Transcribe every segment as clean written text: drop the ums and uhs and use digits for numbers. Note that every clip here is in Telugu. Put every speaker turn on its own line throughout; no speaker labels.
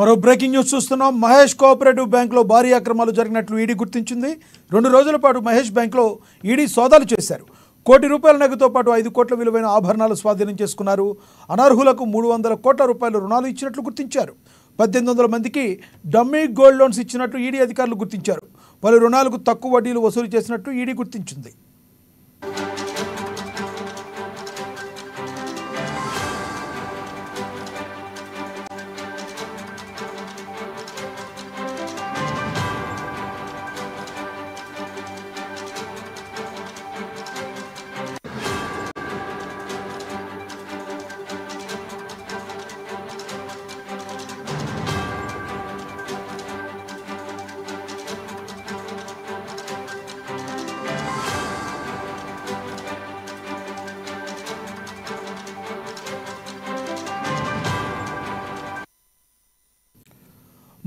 మరో బ్రేకింగ్ న్యూస్ చూస్తున్నాం. మహేష్ కోఆపరేటివ్ బ్యాంకులో భారీ అక్రమాలు జరిగినట్లు ఈడీ గుర్తించింది. 2 రోజుల పాటు మహేష్ బ్యాంకులో ఈడీ సోదాలు చేశారు. ₹1 కోటి నగదుతో పాటు 5 కోట్ల విలువైన ఆభరణాలు స్వాధీనం చేసుకున్నారు. అనర్హులకు 300 కోట్ల రూపాయల రుణాలు ఇచ్చినట్లు గుర్తించారు. 1800 మందికి డమ్మీ గోల్డ్ లోన్స్ ఇచ్చినట్లు ఈడీ అధికారులు గుర్తించారు. పలు రుణాలకు తక్కువ వడ్డీలు వసూలు చేసినట్లు ఈడీ గుర్తించింది.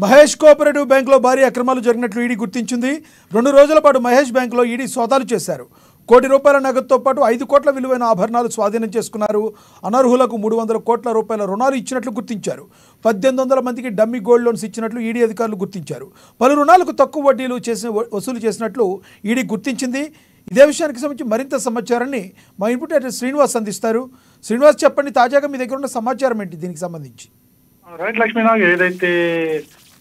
మహేష్ కోఆపరేటివ్ బ్యాంకులో భారీ అక్రమాలు జరిగినట్లు ఈడీ గుర్తించింది. 2 రోజుల పాటు మహేష్ బ్యాంకులో ఈడీ సోదాలు చేశారు. ₹1 కోటి నగదుతో పాటు 5 కోట్ల విలువైన ఆభరణాలు స్వాధీనం చేసుకున్నారు. అనర్హులకు 300 కోట్ల రూపాయల రుణాలు ఇచ్చినట్లు గుర్తించారు. 1800 మందికి డమ్మీ గోల్డ్ లోన్స్ ఇచ్చినట్లు ఈడీ అధికారులు గుర్తించారు. పలు రుణాలకు తక్కువ వడ్డీలు వసూలు చేసినట్లు ఈడీ గుర్తించింది. ఇదే విషయానికి సంబంధించి మరింత సమాచారాన్ని మా ఇన్పుట్ ఎడిటర్ శ్రీనివాస్ అందిస్తారు. శ్రీనివాస్, చెప్పండి, తాజాగా మీ దగ్గర ఉన్న సమాచారం ఏంటి దీనికి సంబంధించి?
రైట్ లక్ష్మీనాగ్, ఏదైతే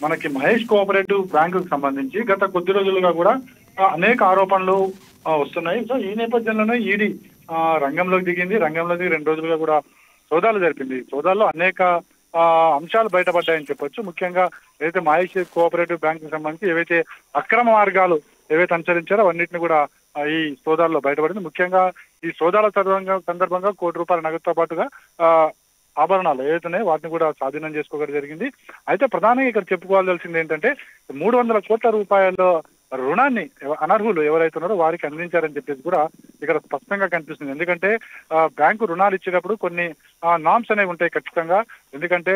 మనకి మహేష్ కోఆపరేటివ్ బ్యాంకుకు సంబంధించి గత కొద్ది రోజులుగా కూడా అనేక ఆరోపణలు వస్తున్నాయి. సో ఈ నేపథ్యంలోనే ఈడీ రంగంలోకి దిగింది. రంగంలోకి 2 రోజులుగా కూడా సోదాలు జరిపింది. సోదాల్లో అనేక అంశాలు బయటపడ్డాయని చెప్పొచ్చు. ముఖ్యంగా ఏదైతే మహేష్ కోఆపరేటివ్ బ్యాంకుకు సంబంధించి ఏవైతే అక్రమ మార్గాలు ఏవైతే అనుసరించారో అవన్నింటిని కూడా ఈ సోదాల్లో బయటపడింది. ముఖ్యంగా ఈ సోదాల సందర్భంగా ₹1 కోటి నగదుతో పాటుగా ఆభరణాలు ఏవైతున్నాయో వాటిని కూడా స్వాధీనం చేసుకోవడం జరిగింది. అయితే ప్రధానంగా ఇక్కడ చెప్పుకోవాల్సింది ఏంటంటే 300 కోట్ల రూపాయల రుణాన్ని అనర్హులు ఎవరైతే ఉన్నారో వారికి అందించారని చెప్పేసి కూడా ఇక్కడ స్పష్టంగా కనిపిస్తుంది. ఎందుకంటే బ్యాంకు రుణాలు ఇచ్చేటప్పుడు కొన్ని నామ్స్ అనేవి ఉంటాయి ఖచ్చితంగా. ఎందుకంటే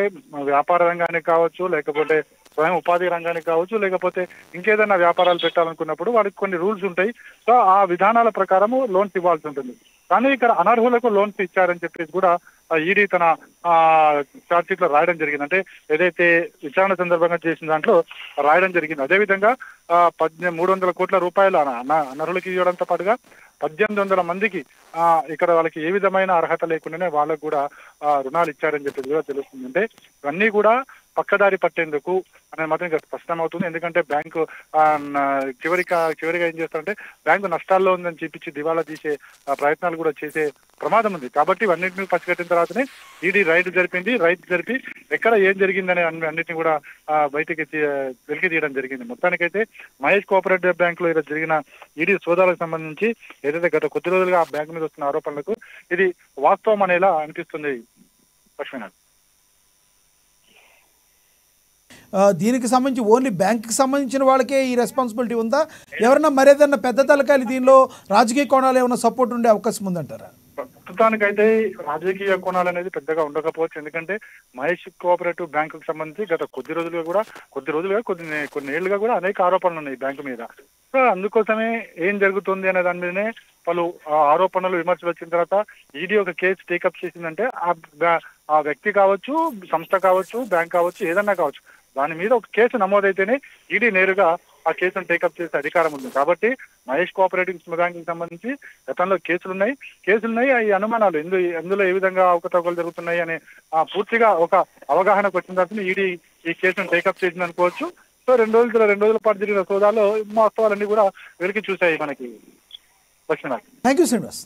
వ్యాపార రంగానికి కావచ్చు, లేకపోతే స్వయం ఉపాధి రంగానికి కావచ్చు, లేకపోతే ఇంకేదైనా వ్యాపారాలు పెట్టాలనుకున్నప్పుడు వాటికి కొన్ని రూల్స్ ఉంటాయి. సో ఆ విధానాల ప్రకారము లోన్స్ ఇవ్వాల్సి ఉంటుంది. కానీ ఇక్కడ అనర్హులకు లోన్స్ ఇచ్చారని చెప్పేసి కూడా ఈడీ తన ఛార్జ్ షీట్ లో రాయడం జరిగింది. అంటే ఏదైతే విచారణ సందర్భంగా చేసిన దాంట్లో రాయడం జరిగింది. అదేవిధంగా 300 కోట్ల రూపాయలు అనర్హులకి ఇవ్వడంతో పాటుగా 1800 మందికి ఇక్కడ వాళ్ళకి ఏ విధమైన అర్హత లేకుండానే వాళ్ళకు కూడా రుణాలు ఇచ్చారని చెప్పేసి కూడా తెలుస్తుంది. అంటే ఇవన్నీ కూడా పక్కదారి పట్టేందుకు అనేది మాత్రం ఇంకా స్పష్టమవుతుంది. ఎందుకంటే బ్యాంకు చివరిగా ఏం చేస్తారంటే బ్యాంకు నష్టాల్లో ఉందని చూపించి దివాలా తీసే ప్రయత్నాలు కూడా చేసే ప్రమాదం ఉంది. కాబట్టి ఇవన్నింటినీ పసిగట్టిన తర్వాతనే ఈడీ రైడ్ జరిపి ఎక్కడ ఏం జరిగిందనే అన్నింటినీ కూడా బయటికి వెలికి తీయడం జరిగింది. మొత్తానికైతే మహేష్ కోఆపరేటివ్ బ్యాంక్ లో ఇలా జరిగిన ఈడీ సోదాలకు సంబంధించి ఏదైతే గత కొద్ది రోజులుగా ఆ బ్యాంకు మీద వస్తున్న ఆరోపణలకు ఇది వాస్తవం అనేలా అనిపిస్తుంది. లక్ష్మీనాథ్,
దీనికి సంబంధించి ఓన్లీ బ్యాంకుకి సంబంధించిన వాళ్ళకే ఈ రెస్పాన్సిబిలిటీ ఉందా? ఎవరన్నా మరేదన్నా పెద్ద తలకాయలు దీనిలో రాజకీయ కోణాలు ఏమైనా సపోర్ట్ ఉండే అవకాశం ఉందంటారా?
ప్రస్తుతానికైతే రాజకీయ కోణాలు అనేది పెద్దగా ఉండకపోవచ్చు. ఎందుకంటే మహేష్ కోఆపరేటివ్ బ్యాంకుకు సంబంధించి గత కొద్ది రోజులుగా కొన్ని ఏళ్లుగా కూడా అనేక ఆరోపణలు ఉన్నాయి బ్యాంకు మీద. సో అందుకోసమే ఏం జరుగుతుంది అనే దాని మీదనే పలు ఆరోపణలు విమర్శలు వచ్చిన తర్వాత ఈడీ ఒక కేసు టేకప్ చేసిందంటే ఆ వ్యక్తి కావచ్చు, సంస్థ కావచ్చు, బ్యాంక్ కావచ్చు, ఏదన్నా కావచ్చు, దాని మీద ఒక కేసు నమోదైతేనే ఈడీ నేరుగా ఆ కేసును టేకప్ చేసే అధికారం ఉంది. కాబట్టి మహేష్ కోఆపరేటివ్ బ్యాంకుకి సంబంధించి గతంలో కేసులున్నాయి. ఈ అనుమానాలు ఎందులో ఏ విధంగా అవకతవకలు జరుగుతున్నాయి అనే పూర్తిగా ఒక అవగాహనకు వచ్చిన తర్వాత ఈడీ ఈ కేసును టేకప్ చేసింది అనుకోవచ్చు. సో 2 రోజుల పాటు జరిగిన సోదాలో వాస్తవాలన్నీ కూడా వెలికి చూశాయి మనకి. Lakshminath,
thank you Srinivas.